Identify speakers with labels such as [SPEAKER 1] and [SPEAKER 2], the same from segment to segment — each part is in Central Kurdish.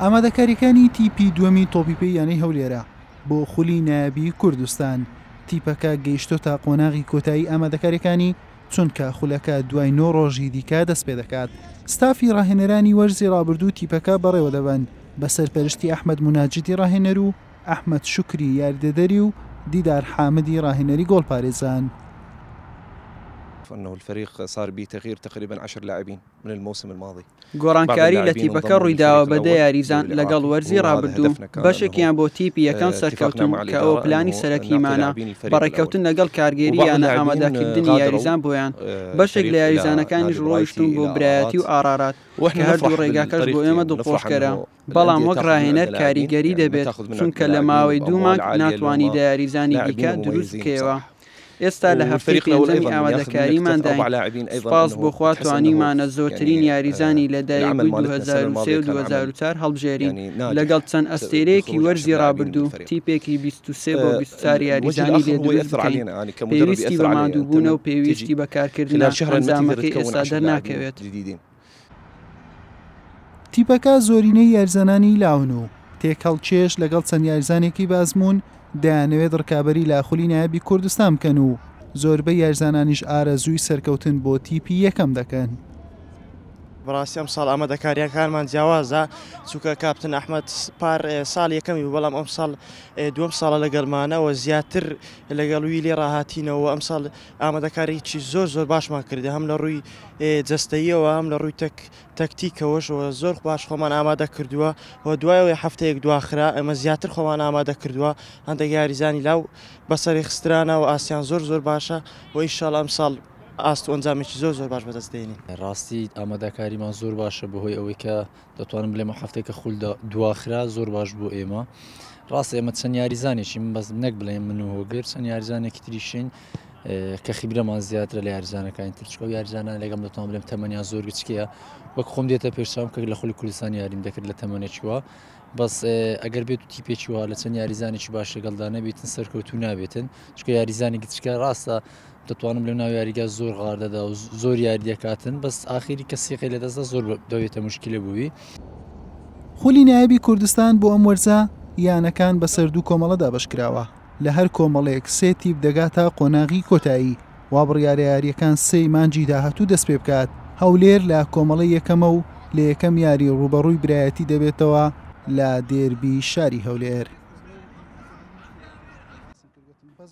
[SPEAKER 1] ئامادەکاریەکانی تیپی دووەمی تۆپیپەی یانەی هەولێرە بۆ خولی نایابی کوردستان. تیپەکە گەیشتۆتە قۆناغی کۆتایی ئامادەکاریەکانی چونکە خولەکە دوای 9 ڕۆژی دیکە دەست پێ دەکات. ستافی ڕاهێنەرانی وەرزی ڕابردوو تیپەکە بەڕێوە دەبن بە سەرپەرشتی ئەحمەد موناجیدی ڕاهێنەر و ئەحمەد شوکری یاریدەدەری و دیدار حامدی ڕاهێنەری گۆڵپارێزان.
[SPEAKER 2] أنه الفريق صار به تغيير تقريبا 10 لاعبين من الموسم الماضي.
[SPEAKER 1] گۆڕانکاری لە تیپەکە ڕوویداوە بەدە یاریزان لەگەڵ وەرزی ڕابردوو بەشێکیان بۆ تیپی یەکەم سەرکەوتن کە ئەوە پلانی سەرەکیمانە بەڕێکەوتن لەگەڵ کارگێری یانە ئامادەکردنی یاریزان بۆیان بەشێک لە یاریزانەکانیش ڕۆیشتون بۆ برایەتی و ئارارات کە هەردوو ڕێگاکەش بۆ ئێمە دڵخۆشکەرە بەڵام وەک ڕاهێنەر کاریگەری دەبێت چونکە لە ماوەی 2 مانگ ناتوانی یاریزانی دیکە دروست بکەوە. ئێستا لە هەفتەی پێنجەمی ئامادەکاریمانداین سپاس بۆ خوا توانیمانە زۆرترین یاریزانی لەدایک بووی 2003 و 2004 هەڵبژێرین لەگەڵ چەند ئەستێرەیەکی وەرزی ڕابردوو تیپێکی 23 بۆ 24 یاریزانی لێ دروست بکەین. پێویستی بە مادووبوونە و پێویستی بەکارکردنە ئەنجامەکەی ئێستا دەرناکەوێت. تیپەکە زۆرینەی یاریزانانی لاون و تێکەڵکێش لەگەڵ چەند یاریزانێکی بازمون دەیانەوێت ڕکابەری لە خولی نایابی کوردستان بکەن و زۆربەی یاریزانانیش ئارەزووی سەرکەوتن بۆ تیپی یەکەم دەکەن.
[SPEAKER 3] بەڕاستی ئەم ساڵ ئامادەکاریەکانمان جیاوازە چونکە کاپتن ئەحمەد پار ساڵ یەکەمی بوو بەڵام ئەم ساڵ دووەم ساڵە لەگەڵمانەوە زیاتر لەگەڵوی لێ ڕاهاتینەوە ئەم ساڵ ئامادەکاریی زۆر باشمان کردی هەم لە ڕووی جەستەییەوە هەم لە ڕووی تەکتیکەوەشەوە زۆر باش خۆمان ئامادە کردووە و دوایەوەی هەفتەیەک دواخرا ئەمە زیاتر خۆمان ئامادە کردووە هەندێک یاریزانی لاو بەسەری خسترانە و ئاسیان زۆر باشە و ئینشاڵڵا ئەم ساڵ ئاست و ئەنجامێکی زۆر باش بەدەستێنین.
[SPEAKER 4] ڕاستی ئامادەکاریمان زۆر باشە بەهۆی ئەوەی کە دەتوانم بڵێمە هەفتێکە خولدا دواخرا زۆر باش بۆ ئێمە. ڕاست ئێمە چەند یاریزانێکی من بەس نەک بڵێم من و هۆگر چەند یاریزانێکی تریشین کە خیبرەمان زیاترە لە یاریزانەکانی ترچکە و یاریزانە لەگەم دەتوان بڵێم تەمەنیان زۆر گچکەیە وەک خۆم دێتە پێشام کە لە خولی کوردستان یاریم دەکرد لە تەمەنێکیوە بەس ئەگەر بێت و تیپێکی وە لە چەند یاریزانێکی باش لەگەڵدا نەبێتن سەرکەوتو نابێتن چکە یاریزانی گچکە ڕاستە دەتوانم لە ناو یاریگا زۆر غاردەدا و زۆر یاری دەکاتن بەس ئاخیری کەسیقی لە دەستدا زۆر دەوێتە مشکلە بووی.
[SPEAKER 1] خولی نایابی کوردستان بۆ ئەم وەرزە یانەکان بە سەردوو کۆمەڵەدا بەشکراوە لە هەر کۆمەڵێک 3 تیپ دەگاتە قۆناغی کۆتایی وا بڕیارە یاریەکان 3 مانجی داهاتوو دەست پێ بکات. هەولێر لە کۆمەڵی یەکەمە و لە یەکەم یاری ڕوبەڕووی برایەتی دەبێتەوە لە دێربی شاری هەولێر.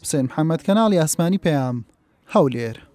[SPEAKER 1] حسێن محەممەد کەناڵی ئاسمانی پەیام هەولێر.